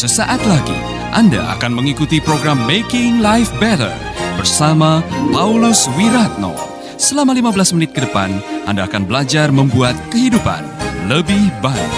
Sesaat lagi Anda akan mengikuti program Making Life Better bersama Paulus Wiratno. Selama 15 menit ke depan, Anda akan belajar membuat kehidupan lebih baik.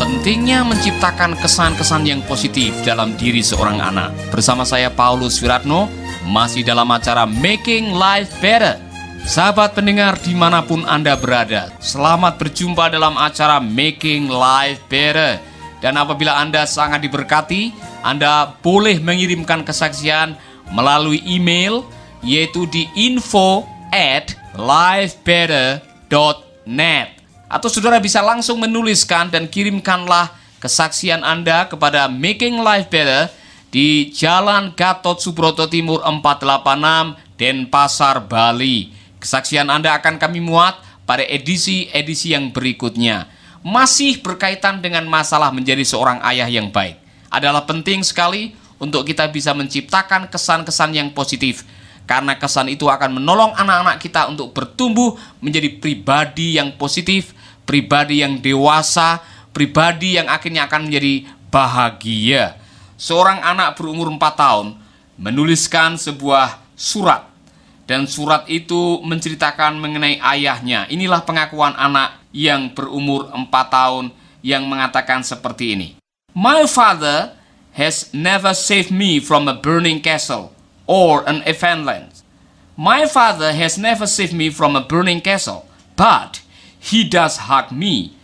Pentingnya menciptakan kesan-kesan yang positif dalam diri seorang anak. Bersama saya Paulus Wiratno, masih dalam acara Making Life Better. Sahabat pendengar dimanapun Anda berada, selamat berjumpa dalam acara Making Life Better. Dan apabila Anda sangat diberkati, Anda boleh mengirimkan kesaksian melalui email, yaitu di info@lifebetter.net. Atau saudara bisa langsung menuliskan dan kirimkanlah kesaksian Anda kepada Making Life Better di Jalan Gatot Subroto Timur 486, Denpasar, Bali. Kesaksian Anda akan kami muat pada edisi-edisi yang berikutnya. Masih berkaitan dengan masalah menjadi seorang ayah yang baik. Adalah penting sekali untuk kita bisa menciptakan kesan-kesan yang positif. Karena kesan itu akan menolong anak-anak kita untuk bertumbuh menjadi pribadi yang positif, pribadi yang dewasa, pribadi yang akhirnya akan menjadi bahagia. Seorang anak berumur 4 tahun menuliskan sebuah surat. Dan surat itu menceritakan mengenai ayahnya. Inilah pengakuan anak yang berumur 4 tahun yang mengatakan seperti ini. My father has never saved me from a burning castle or an Evanland. My father has never saved me from a burning castle, but he does hug me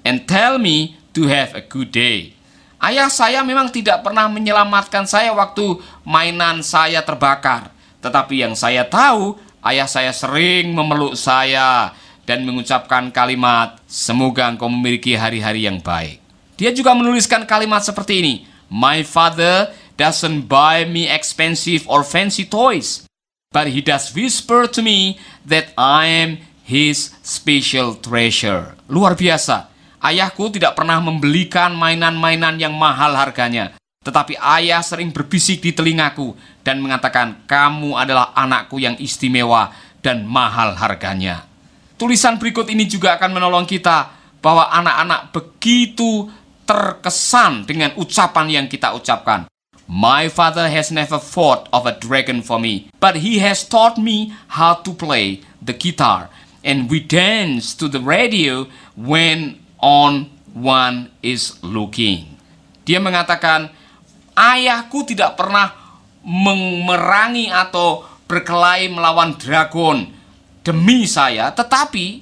and tell me to have a good day. Ayah saya memang tidak pernah menyelamatkan saya waktu mainan saya terbakar. Tetapi yang saya tahu, ayah saya sering memeluk saya dan mengucapkan kalimat, semoga engkau memiliki hari-hari yang baik. Dia juga menuliskan kalimat seperti ini, My father doesn't buy me expensive or fancy toys, but he does whisper to me that I am his special treasure. Luar biasa, ayahku tidak pernah membelikan mainan-mainan yang mahal harganya. Tetapi ayah sering berbisik di telingaku dan mengatakan, kamu adalah anakku yang istimewa dan mahal harganya. Tulisan berikut ini juga akan menolong kita bahwa anak-anak begitu terkesan dengan ucapan yang kita ucapkan. My father has never fought of a dragon for me, but he has taught me how to play the guitar. And we dance to the radio when on one is looking. Dia mengatakan, ayahku tidak pernah memerangi atau berkelahi melawan dragon demi saya, tetapi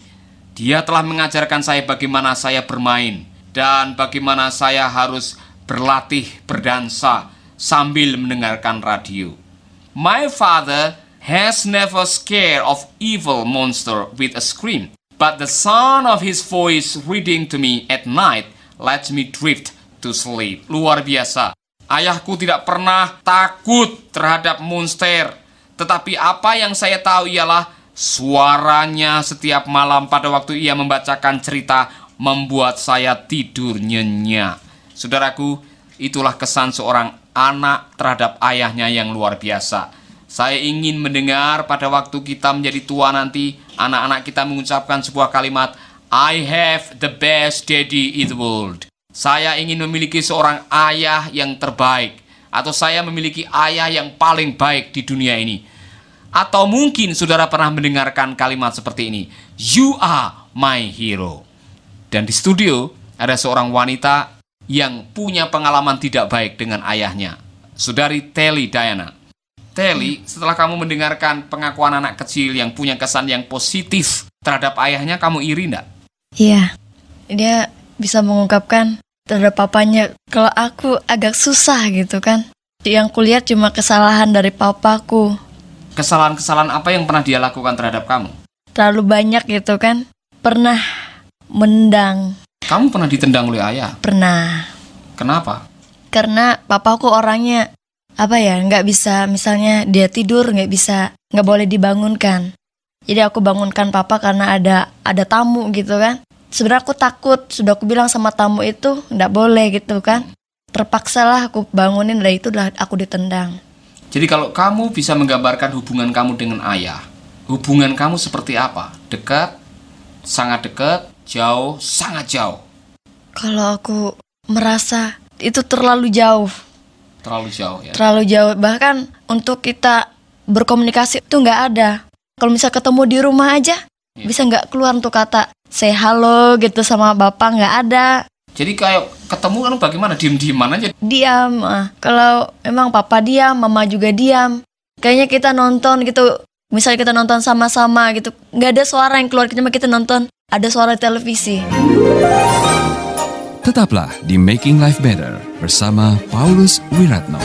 dia telah mengajarkan saya bagaimana saya bermain dan bagaimana saya harus berlatih berdansa sambil mendengarkan radio. My father has never scared of evil monster with a scream, but the sound of his voice reading to me at night lets me drift to sleep. Luar biasa. Ayahku tidak pernah takut terhadap monster. Tetapi apa yang saya tahu ialah suaranya setiap malam pada waktu ia membacakan cerita membuat saya tidur nyenyak. Saudaraku, itulah kesan seorang anak terhadap ayahnya yang luar biasa. Saya ingin mendengar pada waktu kita menjadi tua nanti, anak-anak kita mengucapkan sebuah kalimat, I have the best daddy in the world. Saya ingin memiliki seorang ayah yang terbaik. Atau saya memiliki ayah yang paling baik di dunia ini. Atau mungkin saudara pernah mendengarkan kalimat seperti ini, You are my hero. Dan di studio ada seorang wanita yang punya pengalaman tidak baik dengan ayahnya. Saudari Telly Diana. Telly, setelah kamu mendengarkan pengakuan anak kecil yang punya kesan yang positif terhadap ayahnya, kamu iri enggak? Iya, dia bisa mengungkapkan terhadap papanya, kalau aku agak susah gitu kan. Yang kulihat cuma kesalahan dari papaku. Kesalahan-kesalahan apa yang pernah dia lakukan terhadap kamu? Terlalu banyak gitu kan. Pernah mendang. Kamu pernah ditendang oleh ayah? Pernah. Kenapa? Karena papaku orangnya, nggak bisa, misalnya dia tidur nggak boleh dibangunkan. Jadi aku bangunkan papa karena ada tamu gitu kan. Sebenarnya aku takut, sudah aku bilang sama tamu itu nggak boleh gitu kan. Terpaksalah aku bangunin, dari itu aku ditendang. Jadi kalau kamu bisa menggambarkan hubungan kamu dengan ayah, hubungan kamu seperti apa? Dekat, sangat dekat, jauh, sangat jauh? Kalau aku merasa itu terlalu jauh. Terlalu jauh ya. Terlalu jauh. Bahkan untuk kita berkomunikasi itu nggak ada. Kalau misal ketemu di rumah aja, bisa nggak keluar untuk kata say halo gitu sama bapak, nggak ada. Jadi kayak ketemu kan bagaimana? Diem-dieman aja. Diam. Kalau emang papa diam, mama juga diam. Kayaknya kita nonton gitu. Misalnya kita nonton sama-sama gitu, nggak ada suara yang keluar, cuma kita nonton ada suara televisi. Tetaplah di Making Life Better bersama Paulus Wiratno.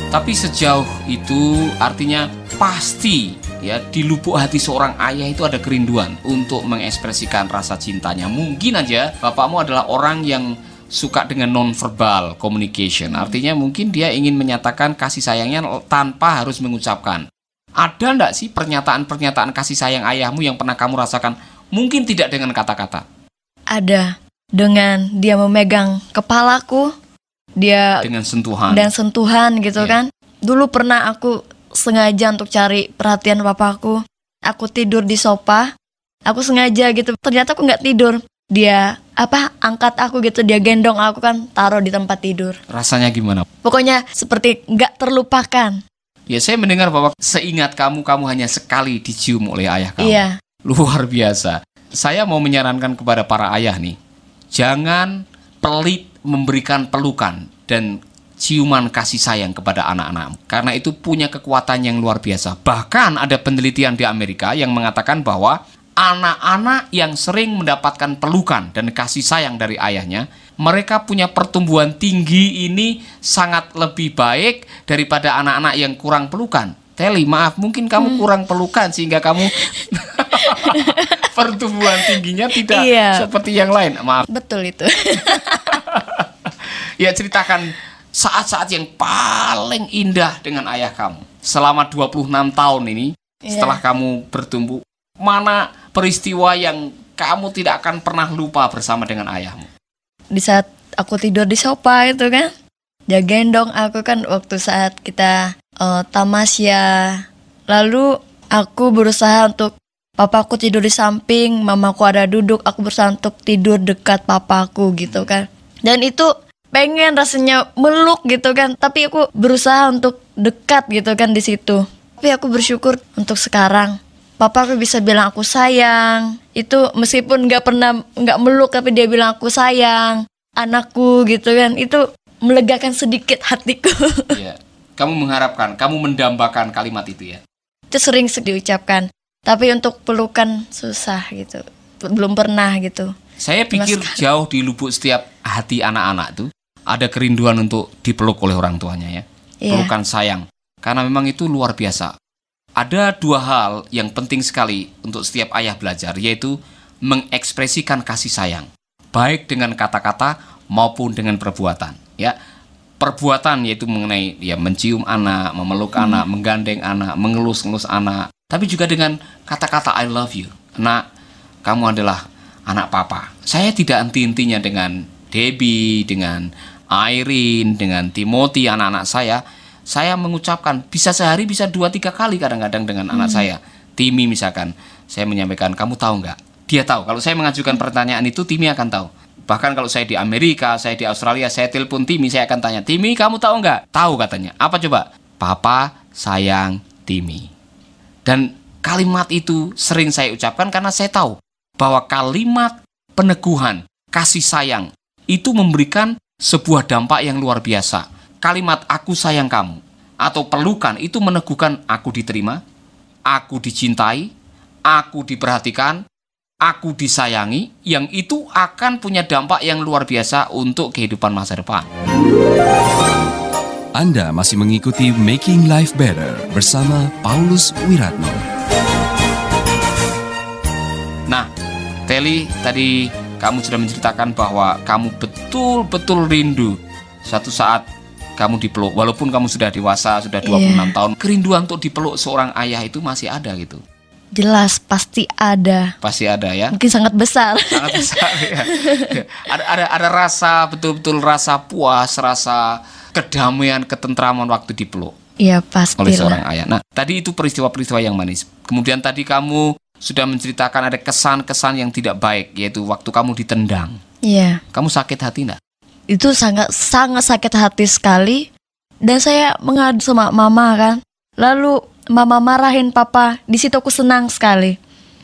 Tapi sejauh itu artinya pasti ya di lubuk hati seorang ayah itu ada kerinduan untuk mengekspresikan rasa cintanya. Mungkin aja bapakmu adalah orang yang suka dengan non-verbal communication. Artinya mungkin dia ingin menyatakan kasih sayangnya tanpa harus mengucapkan. Ada enggak sih pernyataan-pernyataan kasih sayang ayahmu yang pernah kamu rasakan? Mungkin tidak dengan kata-kata. Ada. Dengan dia memegang kepalaku, dia dengan sentuhan. dan sentuhan gitu kan. Dulu pernah aku sengaja untuk cari perhatian papaku. Aku tidur di sofa. Aku sengaja gitu. Ternyata aku nggak tidur. Dia angkat aku gitu, dia gendong aku kan, taruh di tempat tidur. Rasanya gimana? Pokoknya seperti nggak terlupakan. Ya, saya mendengar bahwa seingat kamu hanya sekali dicium oleh ayah kamu. Iya. Luar biasa. Saya mau menyarankan kepada para ayah nih, jangan pelit memberikan pelukan dan ciuman kasih sayang kepada anak-anak, karena itu punya kekuatan yang luar biasa. Bahkan ada penelitian di Amerika yang mengatakan bahwa anak-anak yang sering mendapatkan pelukan dan kasih sayang dari ayahnya, mereka punya pertumbuhan tinggi ini sangat lebih baik daripada anak-anak yang kurang pelukan. Teli, maaf, mungkin kamu kurang pelukan sehingga kamu pertumbuhan tingginya tidak seperti yang lain. Maaf. Betul itu. Ya, ceritakan saat-saat yang paling indah dengan ayah kamu selama 26 tahun ini setelah kamu bertumbuh. Mana peristiwa yang kamu tidak akan pernah lupa bersama dengan ayahmu? Di saat aku tidur di sofa itu kan, dia gendong aku kan waktu saat kita tamasya. Lalu aku berusaha untuk, papaku tidur di samping, mamaku ada duduk, aku berusaha untuk tidur dekat papaku gitu kan. Dan itu pengen rasanya meluk gitu kan, tapi aku berusaha untuk dekat gitu kan di situ. Tapi aku bersyukur untuk sekarang papaku bisa bilang aku sayang. Itu meskipun nggak meluk, tapi dia bilang aku sayang, anakku gitu kan. Itu melegakan sedikit hatiku. Iya. Kamu mengharapkan, kamu mendambakan kalimat itu ya? Itu sering diucapkan. Tapi untuk pelukan susah gitu. Belum pernah gitu. Saya pikir jauh di lubuk setiap hati anak-anak tuh ada kerinduan untuk dipeluk oleh orang tuanya ya. Pelukan sayang. Karena memang itu luar biasa. Ada dua hal yang penting sekali untuk setiap ayah belajar, yaitu mengekspresikan kasih sayang, baik dengan kata-kata maupun dengan perbuatan. Ya, perbuatan yaitu mengenai mencium anak, memeluk anak, menggandeng anak, mengelus-ngelus anak, tapi juga dengan kata-kata I love you. Nak, kamu adalah anak papa. Saya tidak henti-hentinya dengan Debbie, dengan Irene, dengan Timothy, anak-anak saya. Saya mengucapkan, bisa sehari, bisa 2-3 kali kadang-kadang dengan anak saya. Timmy misalkan, saya menyampaikan, kamu tahu nggak? Dia tahu, kalau saya mengajukan pertanyaan itu, Timmy akan tahu. Bahkan kalau saya di Amerika, saya di Australia, saya telepon Timmy, saya akan tanya, Timmy kamu tahu nggak? Tahu katanya. Apa coba? Papa sayang Timmy. Dan kalimat itu sering saya ucapkan karena saya tahu bahwa kalimat peneguhan, kasih sayang, itu memberikan sebuah dampak yang luar biasa. Kalimat aku sayang kamu atau pelukan itu meneguhkan aku diterima, aku dicintai, aku diperhatikan, aku disayangi, yang itu akan punya dampak yang luar biasa untuk kehidupan masa depan. Anda masih mengikuti Making Life Better bersama Paulus Wiratno. Nah, Teli, tadi kamu sudah menceritakan bahwa kamu betul-betul rindu suatu saat kamu dipeluk, walaupun kamu sudah dewasa, sudah 26 tahun, kerinduan untuk dipeluk seorang ayah itu masih ada gitu. Jelas, pasti ada. Pasti ada ya. Mungkin sangat besar. Sangat besar ya. Ada rasa, betul-betul rasa puas, rasa kedamaian, ketentraman waktu dipeluk. Iya, pasti Oleh seorang ayah. Nah, tadi itu peristiwa-peristiwa yang manis. Kemudian tadi kamu sudah menceritakan ada kesan-kesan yang tidak baik, yaitu waktu kamu ditendang. Iya. Kamu sakit hati enggak? Itu sangat sakit hati sekali. Dan saya mengadu sama mama kan. Lalu mama marahin papa. Di situ aku senang sekali.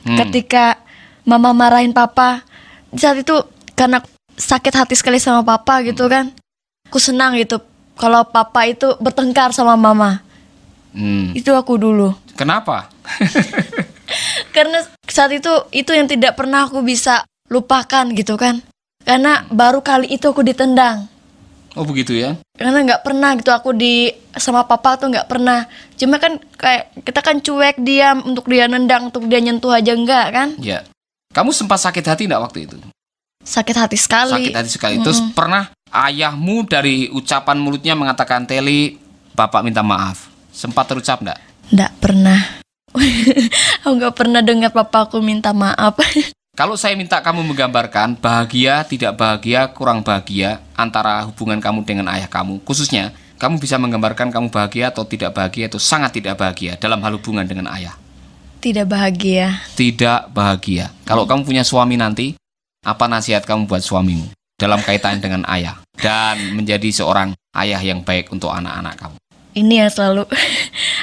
Ketika mama marahin papa, di saat itu karena sakit hati sekali sama papa gitu kan. Aku senang gitu kalau papa itu bertengkar sama mama. Itu aku dulu. Kenapa? Karena saat itu yang tidak pernah aku bisa lupakan gitu kan. Karena baru kali itu aku ditendang. Oh begitu ya? Karena nggak pernah gitu aku sama papa tuh nggak pernah. Cuma kan kayak kita kan cuek diam, untuk dia nendang, untuk dia nyentuh aja enggak kan? Ya. Kamu sempat sakit hati enggak waktu itu? Sakit hati sekali. Sakit hati sekali. Terus pernah ayahmu dari ucapan mulutnya mengatakan, Teli, Bapak minta maaf. Sempat terucap enggak? Nggak pernah. Aku nggak pernah dengar papa aku minta maaf. Kalau saya minta kamu menggambarkan bahagia, tidak bahagia, kurang bahagia antara hubungan kamu dengan ayah kamu, khususnya kamu bisa menggambarkan kamu bahagia atau tidak bahagia, atau sangat tidak bahagia dalam hal hubungan dengan ayah. Tidak bahagia. Tidak bahagia. Kalau kamu punya suami nanti, apa nasihat kamu buat suamimu dalam kaitan dengan ayah dan menjadi seorang ayah yang baik untuk anak-anak kamu? Ini yang selalu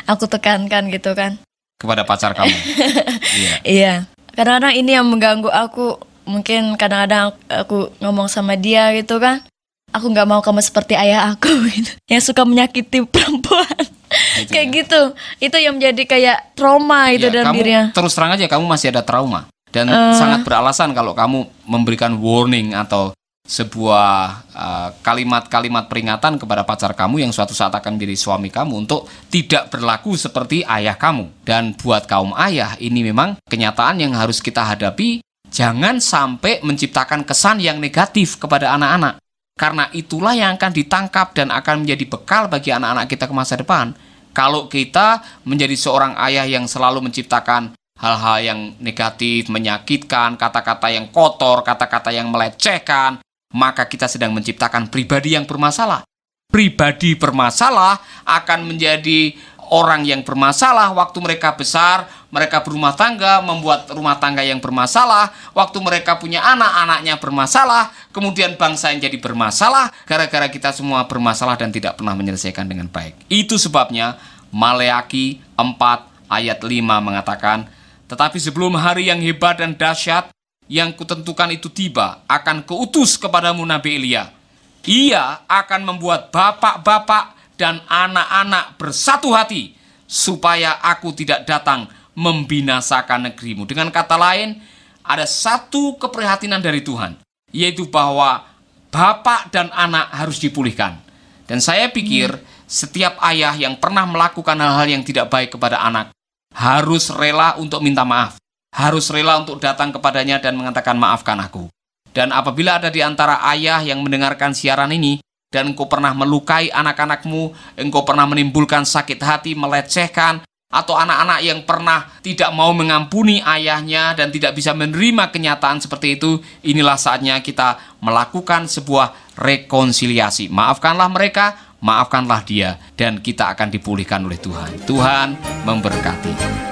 aku tekankan gitu kan. Kepada pacar kamu. Iya. Iya. Kadang-kadang ini yang mengganggu aku. Mungkin kadang-kadang aku ngomong sama dia gitu kan. Aku gak mau kamu seperti ayah aku gitu, yang suka menyakiti perempuan. Gitu kayak ya. gitu. Itu yang menjadi kayak trauma itu dalam dirinya. Terus terang aja kamu masih ada trauma. Dan sangat beralasan kalau kamu memberikan warning atau sebuah kalimat-kalimat peringatan kepada pacar kamu yang suatu saat akan menjadi suami kamu untuk tidak berlaku seperti ayah kamu. Dan buat kaum ayah, ini memang kenyataan yang harus kita hadapi. Jangan sampai menciptakan kesan yang negatif kepada anak-anak. Karena itulah yang akan ditangkap dan akan menjadi bekal bagi anak-anak kita ke masa depan. Kalau kita menjadi seorang ayah yang selalu menciptakan hal-hal yang negatif, menyakitkan, kata-kata yang kotor, kata-kata yang melecehkan, maka kita sedang menciptakan pribadi yang bermasalah. Pribadi bermasalah akan menjadi orang yang bermasalah waktu mereka besar, mereka berumah tangga, membuat rumah tangga yang bermasalah, waktu mereka punya anak-anaknya bermasalah, kemudian bangsa yang jadi bermasalah, gara-gara kita semua bermasalah dan tidak pernah menyelesaikan dengan baik. Itu sebabnya Maleaki 4 ayat 5 mengatakan, tetapi sebelum hari yang hebat dan dahsyat yang kutentukan itu tiba, akan kuutus kepadamu Nabi Elia. Ia akan membuat bapak-bapak dan anak-anak bersatu hati, supaya aku tidak datang membinasakan negerimu. Dengan kata lain, ada satu keprihatinan dari Tuhan, yaitu bahwa bapak dan anak harus dipulihkan. Dan saya pikir setiap ayah yang pernah melakukan hal-hal yang tidak baik kepada anak harus rela untuk minta maaf, harus rela untuk datang kepadanya dan mengatakan maafkan aku. Dan apabila ada di antara ayah yang mendengarkan siaran ini, dan engkau pernah melukai anak-anakmu, engkau pernah menimbulkan sakit hati, melecehkan, atau anak-anak yang pernah tidak mau mengampuni ayahnya dan tidak bisa menerima kenyataan seperti itu, inilah saatnya kita melakukan sebuah rekonsiliasi. Maafkanlah mereka, maafkanlah dia, dan kita akan dipulihkan oleh Tuhan. Tuhan memberkati.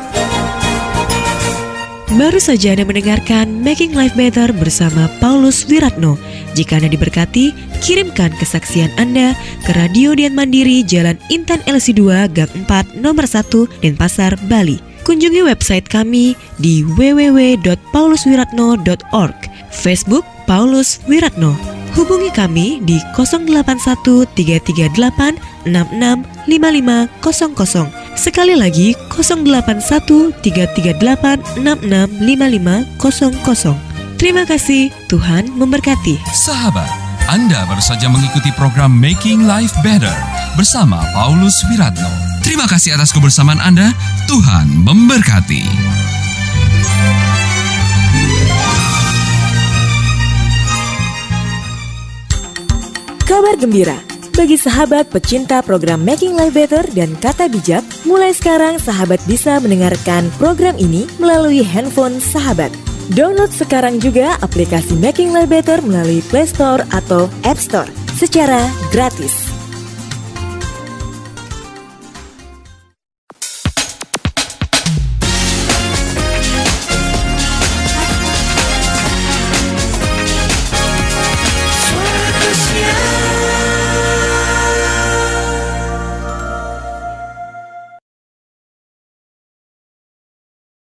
Baru saja Anda mendengarkan Making Life Better bersama Paulus Wiratno. Jika Anda diberkati, kirimkan kesaksian Anda ke Radio Dian Mandiri, Jalan Intan LC2, Gang 4, Nomor 1, Denpasar, Bali. Kunjungi website kami di www.pauluswiratno.org, Facebook Paulus Wiratno. Hubungi kami di 081 338 66 5500. Sekali lagi 081 338 66 5500. Terima kasih, Tuhan memberkati. Sahabat, Anda baru saja mengikuti program Making Life Better bersama Paulus Wiratno. Terima kasih atas kebersamaan Anda. Tuhan memberkati. Kabar gembira bagi sahabat pecinta program Making Life Better dan Kata Bijak. Mulai sekarang sahabat bisa mendengarkan program ini melalui handphone sahabat. Download sekarang juga aplikasi Making Life Better melalui Play Store atau App Store secara gratis.